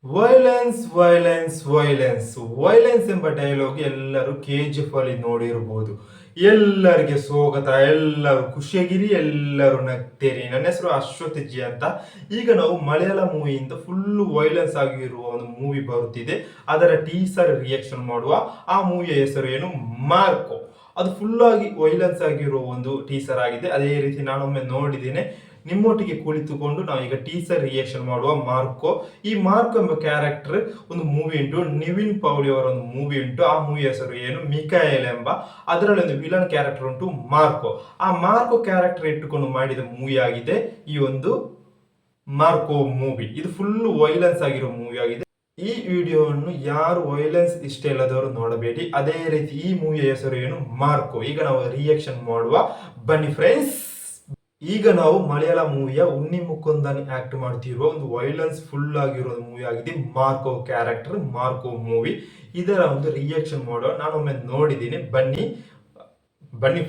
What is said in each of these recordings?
Violence violence violence violence ಎಂಬ dialogue ಎಲ್ಲರೂ KGF ಅಲ್ಲಿ ನೋಡಿರಬಹುದು. ಎಲ್ಲರಿಗೆ ಸ್ವಾಗತ, ಎಲ್ಲರೂ ಖುಷಿಯಾಗಿರಿ, ಎಲ್ಲರೂ ನಗ್ತೇರಿ. ನನ್ನ ಹೆಸರು ಅಶ್ವಥ್ ಜಿ ಅಂತ. ಈಗ ನಾವು ಮಲಯಾಳ ಮೂವಿಯಿಂದ ಫುಲ್ ವೈಲೆನ್ಸ್ ಆಗಿರುವ ಒಂದು ಮೂವಿ ಬರುತ್ತಿದೆ. ಅದರ ಟೀಸರ್ ರಿಯಾಕ್ಷನ್ ಮಾಡುವ. ಆ ಮೂವಿಯ ಹೆಸರು ಏನು? ಮಾರ್ಕೋ. ಅದು ಫುಲ್ ಆಗಿ ವೈಲೆನ್ಸ್ ಆಗಿರುವ ಒಂದು ಟೀಸರ್ ಆಗಿದೆ. ಅದೇ ರೀತಿ ನಾನೊಮ್ಮೆ ನೋಡಿದ್ದೇನೆ. ನಿಮ್ಮೊಟ್ಟಿಗೆ ಕುಳಿತುಕೊಂಡು ನಾವೀಗ ಟೀಸರ್ ರಿಯಾಕ್ಷನ್ ಮಾಡುವ ಮಾರ್ಕೋ. ಈ ಮಾರ್ಕೋ ಎಂಬ ಕ್ಯಾರೆಕ್ಟರ್ ಒಂದು ಮೂವಿ ಉಂಟು, ನಿವಿನ್ ಪೌಲಿ ಅವರ ಒಂದು ಮೂವಿ ಉಂಟು. ಆ ಮೂವಿ ಹೆಸರು ಏನು? ಮಿಕಾಯಲ್ ಎಂಬ. ಅದರಲ್ಲಿ ಒಂದು ವಿಲನ್ ಕ್ಯಾರೆಕ್ಟರ್ ಉಂಟು ಮಾರ್ಕೋ. ಆ ಮಾರ್ಕೋ ಕ್ಯಾರೆಕ್ಟರ್ ಇಟ್ಟುಕೊಂಡು ಮಾಡಿದ ಮೂವಿ ಆಗಿದೆ ಈ ಒಂದು ಮಾರ್ಕೋ ಮೂವಿ. ಇದು ಫುಲ್ ವೈಲೆನ್ಸ್ ಆಗಿರೋ ಮೂವಿ ಆಗಿದೆ. ಈ ವಿಡಿಯೋವನ್ನು ಯಾರು ವೈಲೆನ್ಸ್ ಇಷ್ಟ ಇಲ್ಲದವರು ನೋಡಬೇಡಿ. ಅದೇ ರೀತಿ ಈ ಮೂವಿಯ ಹೆಸರು ಏನು? ಮಾರ್ಕೋ. ಈಗ ನಾವು ರಿಯಾಕ್ಷನ್ ಮಾಡುವ, ಬನ್ನಿ ಫ್ರೆಂಡ್ಸ್. ಈಗ ನಾವು ಮಲಯಾಳ ಮೂವಿಯ ಉನ್ನಿ ಮುಕುಂದನ್ ಆಕ್ಟ್ ಮಾಡ್ತಿರುವ ಒಂದು ವೈಲೆನ್ಸ್ ಫುಲ್ ಆಗಿರೋ ಮೂವಿ ಆಗಿದೆ ಮಾರ್ಕೋ ಕ್ಯಾರೆಕ್ಟರ್, ಮಾರ್ಕೋ ಮೂವಿ. ಇದರ ಒಂದು ರಿಯಾಕ್ಷನ್ ಮಾಡುವ. ನಾನೊಮ್ಮೆ ನೋಡಿದ್ದೀನಿ, ಬನ್ನಿ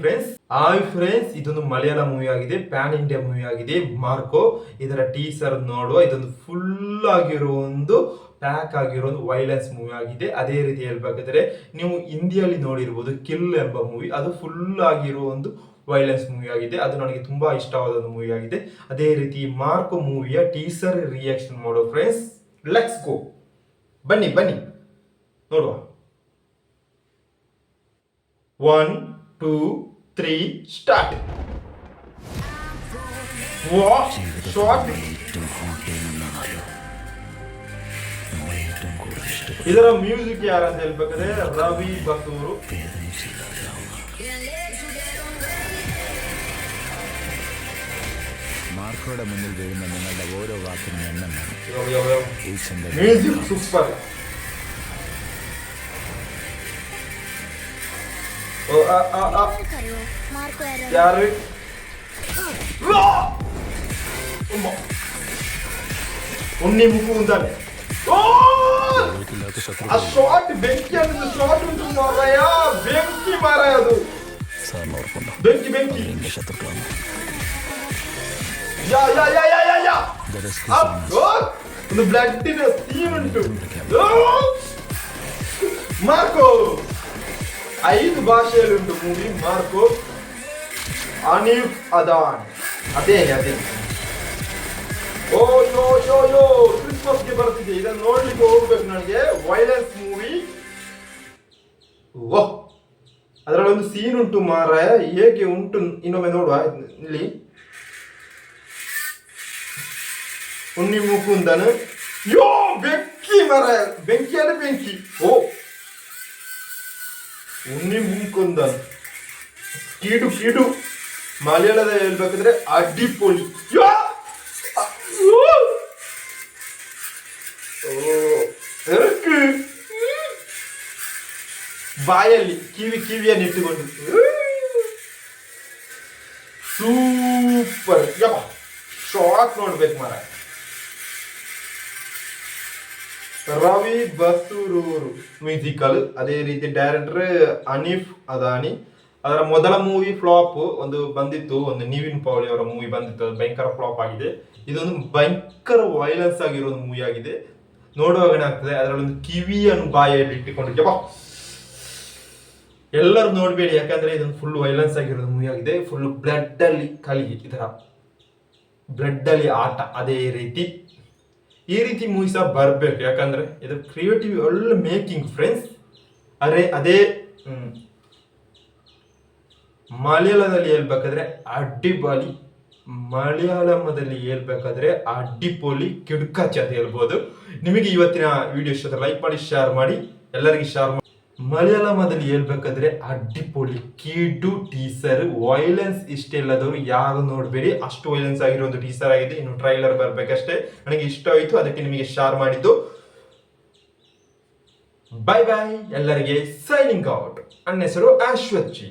ಫ್ರೆಂಡ್ಸ್. ಹಾಯ್ ಫ್ರೆಂಡ್ಸ್, ಇದೊಂದು ಮಲಯಾಳ ಮೂವಿ ಆಗಿದೆ, ಪ್ಯಾನ್ ಇಂಡಿಯಾ ಮೂವಿ ಆಗಿದೆ ಮಾರ್ಕೋ. ಇದರ ಟೀಸರ್ ನೋಡುವ. ಇದೊಂದು ಫುಲ್ ಆಗಿರೋ ಒಂದು ಪ್ಯಾಕ್ ಆಗಿರೋ ಒಂದು ವೈಲೆನ್ಸ್ ಮೂವಿ ಆಗಿದೆ. ಅದೇ ರೀತಿ ಹೇಳ್ಬೇಕಾದ್ರೆ ನೀವು ಹಿಂದಿಯಲ್ಲಿ ನೋಡಿರ್ಬೋದು ಕಿಲ್ ಎಂಬ ಮೂವಿ, ಅದು ಫುಲ್ ಆಗಿರೋ ಒಂದು ವೈಲೆನ್ಸ್ ಮೂವಿ ಆಗಿದೆ. ಅದು ನನಗೆ ತುಂಬಾ ಇಷ್ಟವಾದ ಒಂದು ಮೂವಿ ಆಗಿದೆ. ಅದೇ ರೀತಿ ಮಾರ್ಕೋ ಮೂವಿಯ ಟೀಸರ್ ರಿಯಾಕ್ಷನ್ ಮಾಡೋ ಫ್ರೆಂಡ್ಸ್. ಲೆಟ್ಸ್ ಗೋ, ಬನ್ನಿ ನೋಡುವ. 1 2 3 ಸ್ಟಾರ್ಟ್. ಇದರ ಮ್ಯೂಸಿಕ್ ಯಾರಂತ ಹೇಳ್ಬೇಕಾದ್ರೆ ರವಿ ಬಸೂರು. മാർക്കോയുടെ മുന്നിൽ വീഴുന്ന നിങ്ങളുടെ ഓരോ വാക്കിനും എണ്ണം മ്യൂസിക് സൂപ്പർ. ಯಾರು? ಉನ್ನಿ ಮುಕುಂದನ್. ಆ ಶಾಟ್ ಬೆಂಕಿ ಅನ್ನೋದು ಶಾಟ್ ಉಂಟು ಮಾರಾಯ, ಬೆಂಕಿ ಮಾರಾಯ, ಅದು ಬೆಂಕಿ ಶತ್ರುಗಳನ್ನು ಒಂದು ಬ್ಲಡ್ಡಿನ ಸೀನ್ ಉಂಟು. ಮಾರ್ಕೋ 5 ಭಾಷೆಯಲ್ಲಿ ಉಂಟು ಮೂವಿ ಮಾರ್ಕೋ. ಹನೀಫ್, ಅದೇ ಓ ಯೋ ಯೋ ಯೋ ಕ್ರಿಸ್ಮಸ್ಗೆ ಬರ್ತಿದೆ. ಇದನ್ನು ನೋಡ್ಲಿಕ್ಕೆ ಹೋಗ್ಬೇಕು ನನಗೆ. Violence movie. ಓಹ್, ಅದರಲ್ಲಿ ಒಂದು ಸೀನ್ ಉಂಟು ಮಾರಾಯ, ಹೇಗೆ ಉಂಟು ಇನ್ನೊಮ್ಮೆ ನೋಡುವ. ಇಲ್ಲಿ ಉನ್ನಿ ಮುಕುಂದನ್. ಯೋ ಬೆಂಕಿ ಮಾರಾಯ, ಬೆಂಕಿಯಲ್ಲಿ ಬೆಂಕಿ. ಓ ಉನ್ನಿ ಮುಕುಂದನ್ ಕೀಡು ಮಲಯಾಳದ ಹೇಳ್ಬೇಕಾದ್ರೆ ಅಡ್ಡಿಪೊಳಿ. ಬಾಯಲ್ಲಿ ಕಿವಿಯನ್ನು ಇಟ್ಟುಕೊಂಡು ಸೂಪರ್. ಶಾಕ್ ನೋಡ್ಬೇಕು ಮಾರ. ರವಿ ಬಸೂರೂರು ಮ್ಯೂಸಿಕಲ್. ಅದೇ ರೀತಿ ಡೈರೆಕ್ಟರ್ ಹನೀಫ್ ಅದಾನಿ. ಅದರ ಮೊದಲ ಮೂವಿ ಫ್ಲಾಪ್ ಒಂದು ಬಂದಿತ್ತು, ಒಂದು ನಿವಿನ್ ಪೌಲಿ ಅವರ ಮೂವಿ ಬಂದಿತ್ತು, ಅದು ಭಯಂಕರ ಫ್ಲಾಪ್ ಆಗಿದೆ. ಇದೊಂದು ಭಯಂಕರ ವೈಲೆನ್ಸ್ ಆಗಿರೋ ಒಂದು ಮೂವಿ ಆಗಿದೆ. ನೋಡುವಾಗನೇ ಆಗ್ತದೆ. ಅದರಲ್ಲೊಂದು ಕಿವಿಯನ್ನು ಬಾಯಲ್ಲಿ ಇಟ್ಟುಕೊಂಡು ಎಲ್ಲರೂ ನೋಡಬೇಡಿ, ಯಾಕಂದ್ರೆ ಇದೊಂದು ಫುಲ್ ವೈಲೆನ್ಸ್ ಆಗಿರೋದು ಮೂವಿ ಆಗಿದೆ. ಫುಲ್ ಬ್ಲಡ್ ಅಲ್ಲಿ ಕಲಿ, ಇದರ ಬ್ಲಡ್ ಅಲ್ಲಿ ಆಟ. ಅದೇ ರೀತಿ ಈ ರೀತಿ ಮೂವಿ ಸಹ ಬರ್ಬೇಕು, ಯಾಕಂದ್ರೆ ಇದು ಕ್ರಿಯೇಟಿವ್ ಒಳ್ಳೆ ಮೇಕಿಂಗ್ ಫ್ರೆಂಡ್ಸ್. ಅದೇ ಮಲಯಾಳದಲ್ಲಿ ಹೇಳ್ಬೇಕಾದ್ರೆ ಅಡ್ಡಿಪೊಲಿ, ಮಲಯಾಳಮದಲ್ಲಿ ಹೇಳ್ಬೇಕಾದ್ರೆ ಅಡ್ಡಿಪೊಲಿ ಕಿಡ್ಕಾಚಿ ಅಂತ ಹೇಳ್ಬೋದು. ನಿಮಗೆ ಇವತ್ತಿನ ವಿಡಿಯೋ ಇಷ್ಟ ಲೈಕ್ ಮಾಡಿ, ಶೇರ್ ಮಾಡಿ, ಎಲ್ಲರಿಗೆ ಶೇರ್ ಮಾಡಿ. ಮಲಯಾಳಮದಲ್ಲಿ ಹೇಳ್ಬೇಕಾದ್ರೆ ಅಡ್ಡಿಪೊಲಿ ಕಿಡು ಟೀಸರ್. ವೈಲೆನ್ಸ್ ಇಷ್ಟ ಇಲ್ಲದವರು ಯಾರು ನೋಡಬೇಡಿ, ಅಷ್ಟು ವೈಲೆನ್ಸ್ ಆಗಿರೋ ಒಂದು ಟೀಸರ್ ಆಗಿದೆ. ಇನ್ನು ಟ್ರೈಲರ್ ಬರ್ಬೇಕಷ್ಟೇ. ನನಗೆ ಇಷ್ಟ ಆಯಿತು, ಅದಕ್ಕೆ ನಿಮಗೆ ಶೇರ್ ಮಾಡಿದ್ದು. ಬೈ ಎಲ್ಲರಿಗೆ ಸೈನಿಂಗ್ ಔಟ್. ನನ್ನ ಹೆಸರು ಅಶ್ವಥ್ ಜಿ.